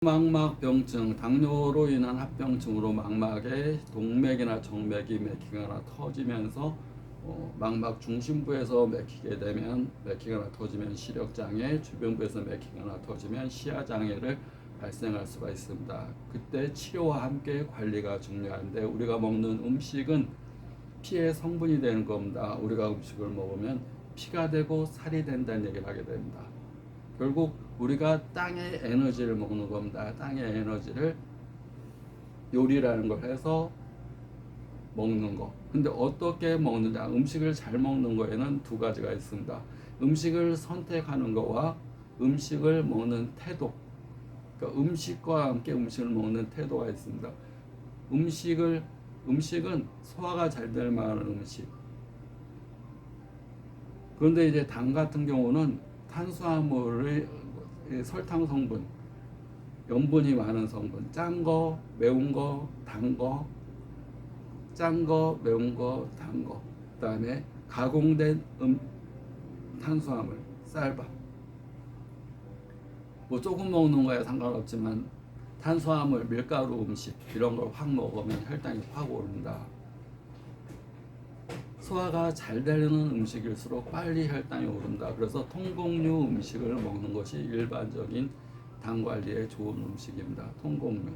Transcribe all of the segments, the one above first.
망막병증, 당뇨로 인한 합병증으로 망막에 동맥이나 정맥이 막히거나 터지면서 망막 중심부에서 막히게 되면 막히거나 터지면 시력장애, 주변부에서 막히거나 터지면 시야장애를 발생할 수가 있습니다. 그때 치료와 함께 관리가 중요한데 우리가 먹는 음식은 피의 성분이 되는 겁니다. 우리가 음식을 먹으면 피가 되고 살이 된다는 얘기를 하게 됩니다. 결국 우리가 땅의 에너지를 먹는 겁니다. 땅의 에너지를 요리라는 걸 해서 먹는 거. 근데 어떻게 먹느냐? 음식을 잘 먹는 거에는 두 가지가 있습니다. 음식을 선택하는 거와 음식을 먹는 태도. 그러니까 음식과 함께 음식을 먹는 태도가 있습니다. 음식은 소화가 잘 될 만한 음식. 그런데 이제 당 같은 경우는 탄수화물의 설탕 성분, 염분이 많은 성분, 짠 거, 매운 거, 단 거, 짠 거, 매운 거, 단 거, 그다음에 가공된 탄수화물, 쌀밥. 뭐 조금 먹는 거에 상관없지만 탄수화물, 밀가루 음식 이런 걸 확 먹으면 혈당이 확 오른다. 소화가 잘 되는 음식일수록 빨리 혈당이 오른다. 그래서 통곡류 음식을 먹는 것이 일반적인 당 관리에 좋은 음식입니다. 통곡류,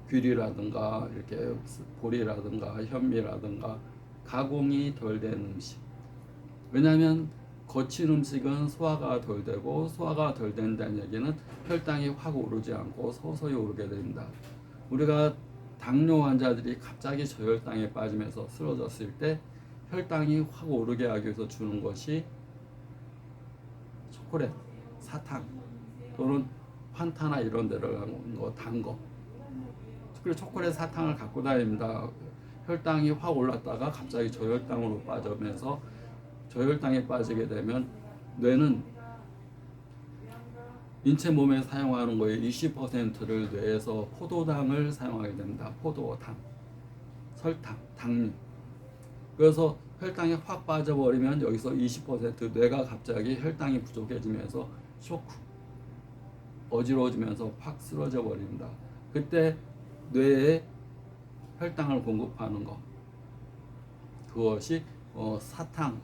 귀리라든가 이렇게 보리라든가 현미라든가 가공이 덜 된 음식. 왜냐하면 거친 음식은 소화가 덜 되고 소화가 덜 된다는 얘기는 혈당이 확 오르지 않고 서서히 오르게 됩니다. 우리가 당뇨 환자들이 갑자기 저혈당에 빠지면서 쓰러졌을 때 혈당이 확 오르게 하기 위해서 주는 것이 초콜릿, 사탕 또는 환타나 이런 데를 간 거, 단 거. 그리고 초콜릿, 사탕을 갖고 다닙니다. 혈당이 확 올랐다가 갑자기 저혈당으로 빠지면서 저혈당에 빠지게 되면 뇌는 인체 몸에 사용하는 거의 20%를 뇌에서 포도당을 사용하게 됩니다. 포도당, 설탕, 당류. 그래서 혈당이 확 빠져버리면 여기서 20% 뇌가 갑자기 혈당이 부족해지면서 쇼크, 어지러워지면서 확 쓰러져 버립니다. 그때 뇌에 혈당을 공급하는 것, 그것이 사탕,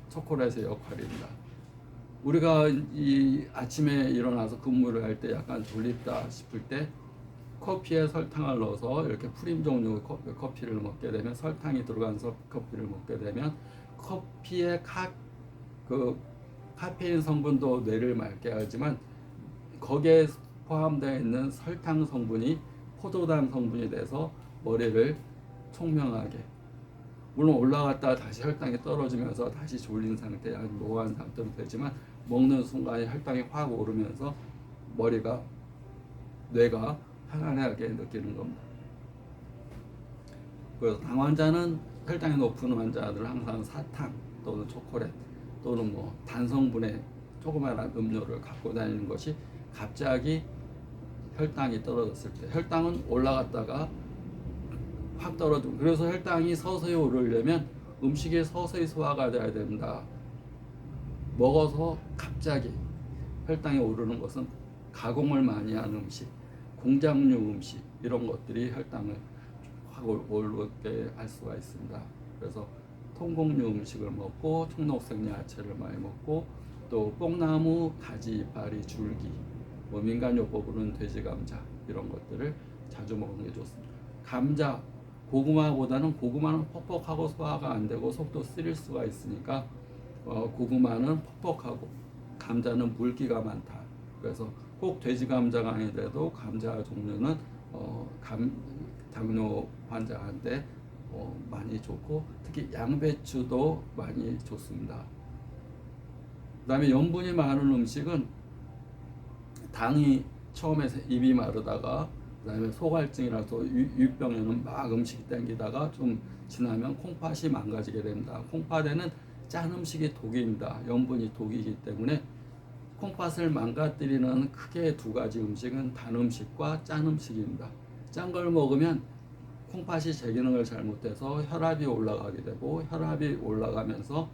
초콜릿의 역할입니다. 우리가 이 아침에 일어나서 근무를 할 때 약간 졸립다 싶을 때 커피에 설탕을 넣어서 이렇게 프림 종류 커피를 먹게 되면, 설탕이 들어간 커피를 먹게 되면 커피의 카페인 성분도 뇌를 맑게 하지만 거기에 포함되어 있는 설탕 성분이 포도당 성분이 돼서 머리를 총명하게, 물론 올라갔다가 다시 혈당이 떨어지면서 다시 졸린 상태, 아주 노화한 상태로 되지만 먹는 순간에 혈당이 확 오르면서 뇌가 편안하게 느끼는 겁니다. 그래서 당 환자는, 혈당이 높은 환자들은 항상 사탕 또는 초콜릿 또는 뭐 단성분의 조그마한 음료를 갖고 다니는 것이, 갑자기 혈당이 떨어졌을 때, 혈당은 올라갔다가 확 떨어지고, 그래서 혈당이 서서히 오르려면 음식이 서서히 소화가 돼야 됩니다. 먹어서 갑자기 혈당이 오르는 것은 가공을 많이 한 음식, 공장류 음식 이런 것들이 혈당을 확 오르게 할 수가 있습니다. 그래서 통곡류 음식을 먹고 청록색 야채를 많이 먹고 또 뽕나무, 가지, 이파리, 줄기, 뭐 민간요법으로는 돼지 감자 이런 것들을 자주 먹는 게 좋습니다. 감자, 고구마보다는, 고구마는 퍽퍽하고 소화가 안 되고 속도 쓰릴 수가 있으니까 고구마는 퍽퍽하고 감자는 물기가 많다. 그래서 꼭 돼지 감자가 아니더라도 감자 종류는 당뇨 환자한테 많이 좋고, 특히 양배추도 많이 좋습니다. 그 다음에 염분이 많은 음식은 당이 처음에 입이 마르다가, 그 다음에 소갈증이라서 유병에는 막 음식이 땡기다가 좀 지나면 콩팥이 망가지게 됩니다. 콩팥에는 짠 음식이 독입니다. 염분이 독이기 때문에 콩팥을 망가뜨리는 크게 두 가지 음식은 단 음식과 짠 음식입니다. 짠 걸 먹으면 콩팥이 제 기능을 잘못해서 혈압이 올라가게 되고, 혈압이 올라가면서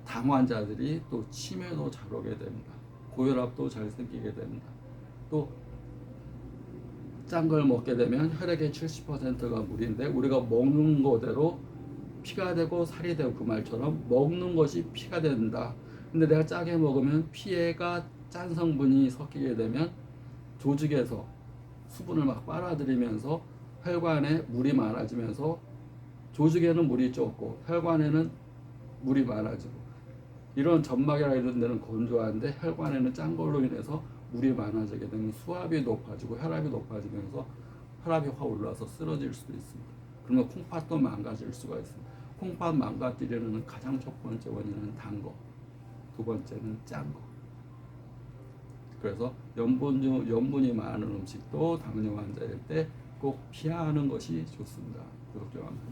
당 환자들이 또 치매도 잘 오게 됩니다. 고혈압도 잘 생기게 됩니다. 또 짠 걸 먹게 되면 혈액의 70%가 물인데 우리가 먹는 거대로 피가 되고 살이 되고 그 말처럼 먹는 것이 피가 된다. 근데 내가 짜게 먹으면 피에가 짠 성분이 섞이게 되면 조직에서 수분을 막 빨아들이면서 혈관에 물이 많아지면서 조직에는 물이 적고 혈관에는 물이 많아지고 이런 점막이나 이런 데는 건조한데 혈관에는 짠 걸로 인해서 물이 많아지게 되면 수압이 높아지고 혈압이 높아지면서 혈압이 확 올라서 쓰러질 수도 있습니다. 그러면 콩팥도 망가질 수가 있습니다. 콩팥 망가뜨리는 가장 첫 번째 원인은 단 거, 두 번째는 짠 거. 그래서 염분이 많은 음식도 당뇨 환자일 때 꼭 피하는 것이 좋습니다. 구독 좀 합니다.